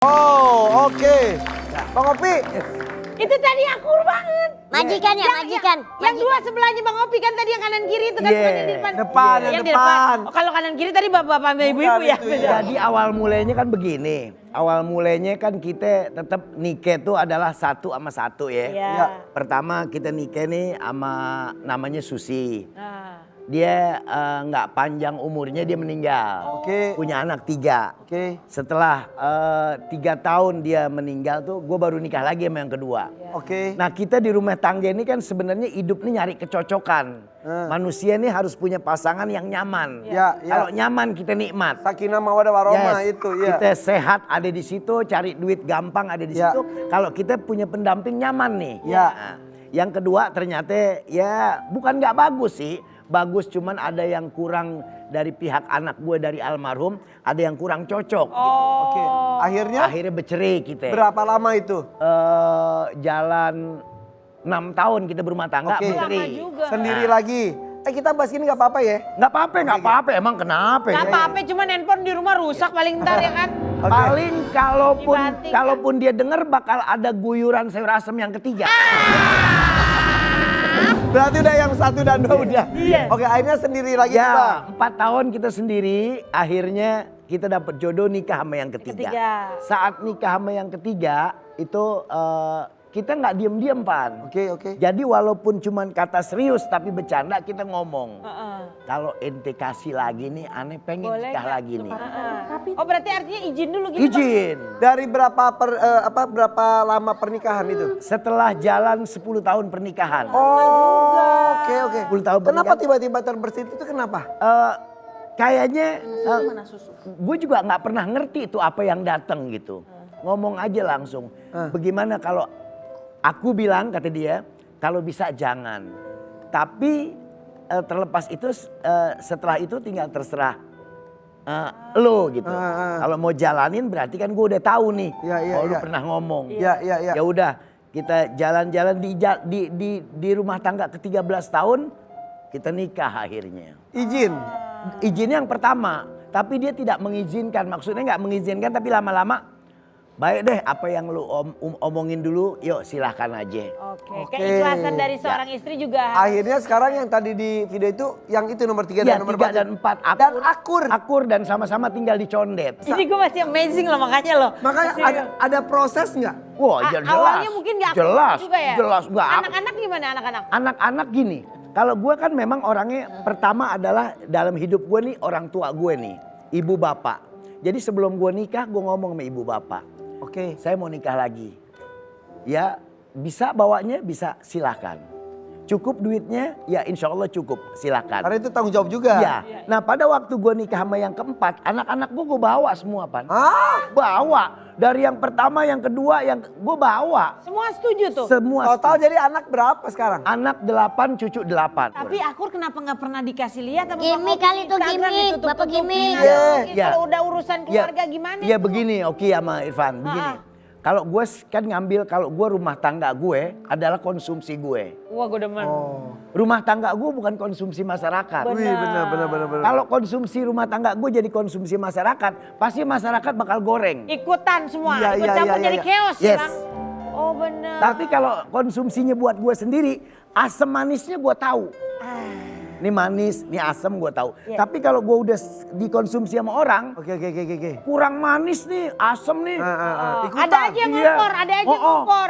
Oh, oke. Bang Opi. Itu tadi akur banget. Majikan ya, majikan. Yang dua sebelahnya Bang Opi kan tadi yang kanan kiri itu kan bukan yang di depan. Depan, Yang yang di depan. Oh, kalau kanan kiri tadi bapak-bapak sama ibu-ibu ya. itu ya. Jadi awal mulainya kan begini. Awal mulainya kan kita tetap nikah itu adalah satu sama satu ya. Iya. Pertama kita nikah nih sama namanya Susi. Ah. Dia nggak panjang umurnya dia meninggal. Oke. Punya anak 3. Oke. Setelah 3 tahun dia meninggal tuh gue baru nikah lagi sama yang kedua. Oke. Nah kita di rumah tangga ini kan sebenarnya hidup nih nyari kecocokan. Manusia ini harus punya pasangan yang nyaman. Ya, ya. Kalau nyaman kita nikmat. Sakinah mawaddah warahmah Yes, itu ya. Kita sehat ada di situ, cari duit gampang ada di Ya. situ. Kalau kita punya pendamping nyaman nih. Ya. Nah, yang kedua ternyata ya bukan nggak bagus sih. Bagus cuman ada yang kurang dari pihak anak gue dari almarhum. Ada yang kurang cocok. Oh. Oke. Akhirnya Akhirnya bercerai kita. berapa lama itu? Jalan 6 tahun kita berumah tangga Oke. bercerai. Lama juga. Sendiri lagi. Kita bahas ini nggak apa-apa ya? Nggak apa-apa, nggak apa-apa. Emang kenapa? Gak ya? apa-apa, cuman handphone di rumah rusak paling ntar ya kan. Oke. Paling Dibanting. kalaupun dia denger bakal ada guyuran sayur asem yang ketiga. Berarti udah yang 1 dan 2 udah. Iya. Oke, akhirnya sendiri lagi nih, Bang. Ya, 4 tahun kita sendiri, akhirnya kita dapat jodoh nikah sama yang ketiga. Ketiga. Saat nikah sama yang ketiga, itu kita nggak diem-diem, Pan. Oke, oke. Jadi walaupun cuman kata serius tapi bercanda kita ngomong. Heeh. Kalau ente kasih lagi nih, aneh pengen Boleh nikah nggak? lagi nih. Heeh. Oh berarti artinya izin dulu gitu Bang? Izin. Dari berapa lama pernikahan itu? Setelah jalan 10 tahun pernikahan. Oh, oke, oke. 10 tahun Kenapa pernikahan. tiba-tiba terbersit itu kenapa? Kayaknya gue juga nggak pernah ngerti itu apa yang datang gitu. Ngomong aja langsung. Bagaimana kalau aku bilang kata dia, kalau bisa jangan. Tapi terlepas itu setelah itu tinggal terserah lo gitu. Kalau mau jalanin berarti kan gue udah tahu nih. Iya, iya, Lu iya. pernah ngomong. Iya, iya, iya. Ya udah kita jalan-jalan di rumah tangga ke-13 tahun kita nikah akhirnya. Izin. Izinnya yang pertama, tapi dia tidak mengizinkan. Maksudnya nggak mengizinkan tapi lama-lama baik deh apa yang lu omongin dulu, yuk silahkan aja. Oke. Keikhlasan dari seorang istri juga. Akhirnya sekarang yang tadi di video itu, yang itu nomor 3 Ya, dan nomor 3 4. dan 4 Dan akur. Akur dan sama-sama tinggal di Condet. Ini gue masih amazing loh makanya loh. Makanya ada proses nggak? Wah, jelas. Awalnya mungkin gak akur jelas, juga ya? jelas nggak. Anak-anak gimana anak-anak? Anak-anak gini, kalau gue kan memang orangnya pertama adalah dalam hidup gue nih orang tua gue nih, ibu bapak. Jadi sebelum gue nikah gue ngomong sama ibu bapak. Oke. Saya mau nikah lagi. Ya bisa bawanya bisa silahkan. Cukup duitnya ya insya Allah cukup silahkan. Karena itu tanggung jawab juga. Ya. Nah pada waktu gue nikah sama yang keempat anak-anak gue bawa semua Pan. Ah, Bawa. Dari yang pertama yang kedua yang gue bawa. Semua setuju tuh. Semua. total jadi anak berapa sekarang? Anak 8 cucu 8. Tapi Akur kenapa nggak pernah dikasih lihat sama Gimik Bang Opi? kali itu, Instagram gimik. ditutup-tutupin. Bapak gimik. Nah, Iya. mungkin Iya. Kalau udah urusan keluarga gimana? Ya begini Oki sama Irfan begini. Kalau gue kan ngambil kalau gue rumah tangga gue adalah konsumsi gue. Wah gue demen. Oh. Rumah tangga gue bukan konsumsi masyarakat. Wih, benar. Kalau konsumsi rumah tangga gue jadi konsumsi masyarakat, pasti masyarakat bakal goreng. Ikutan semua, Iya, ikut iya, campur iya, jadi iya. chaos ya Yes. Bang? Oh bener. Tapi kalau konsumsinya buat gue sendiri, asam manisnya gue tahu. Ini manis, ini asam gue tahu. Iya. Tapi kalau gue udah dikonsumsi sama orang, Oke. kurang manis nih, asam nih. Ikutan. Ada aja yang Iya. ngopor, ada aja yang ngopor.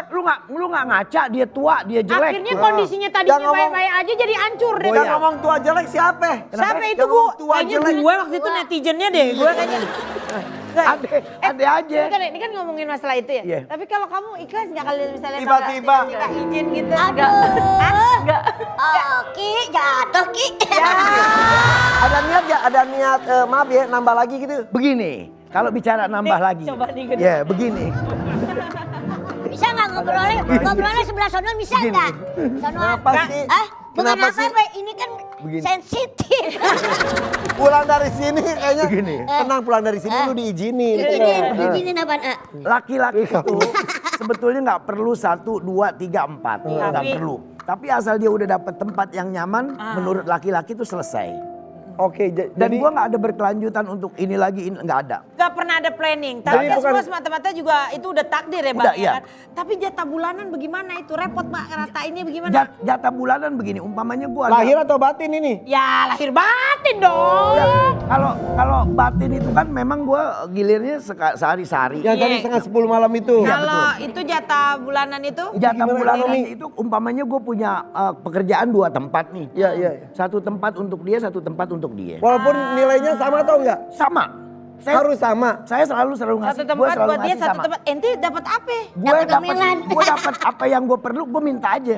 Lu nggak ngaca dia tua, dia jelek. Akhirnya kondisinya tadinya Jangan ngomong- baik-baik aja jadi hancur deh. Yang Iya. ngomong tua jelek siapa? Siapa itu Yang Bu? ngomong tua Kayaknya jelek. gue waktu itu netizennya deh. Gue kayaknya. Ada aja. Bentar, ini kan ngomongin masalah itu ya. Iya. Tapi kalau kamu ikhlas nggak kali misalnya Tiba-tiba. kalau nikah izin gitu? Aduh. Enggak. Oh, Ki, jatuh Ki. Ada niat ya? Ada niat maaf ya nambah lagi gitu? Begini, kalau bicara nambah Nih, lagi. coba nih, gede. Ya begini. Bisa nggak ngobrolnya sebelah sono bisa Begini. nggak? Sono. Kenapa sih? Bukan Kenapa apa sih? apa, ini kan Begini. sensitif. Pulang dari sini kayaknya. Begini. Tenang pulang dari sini lu diizinin. Ini apaan? Laki-laki itu sebetulnya nggak perlu 1, 2, 3, 4. Nggak Tapi- perlu. Tapi asal dia udah dapet tempat yang nyaman, menurut laki-laki itu selesai. Oke, Dan jadi gue nggak ada berkelanjutan untuk ini lagi, ini nggak ada. Gak pernah ada planning. Tapi Jadi kan bukan- semua semata-mata juga itu udah takdir ya Bang Udah, ya iya. kan. Tapi jatah bulanan bagaimana itu? Repot Mak rata ini bagaimana? Jatah bulanan begini, umpamanya gue lahir atau batin ini? Ya lahir batin dong. Ya, kalau batin itu kan memang gue gilirnya sehari-hari. Yang tadi Iya. setengah 10 malam itu. Iya, Kalau itu jatah bulanan itu? Jatah Gimana, bulanan Romi? itu umpamanya gue punya pekerjaan 2 tempat nih. Iya, iya. Satu tempat untuk dia, satu tempat untuk dia. Walaupun nilainya sama atau enggak? Sama. Harus sama. Saya selalu Satu ngasih. tempat gua selalu buat dia, ngasih satu sama. tempat. Ente dapat apa? Gue dapat apa yang gue perlu, gue minta aja.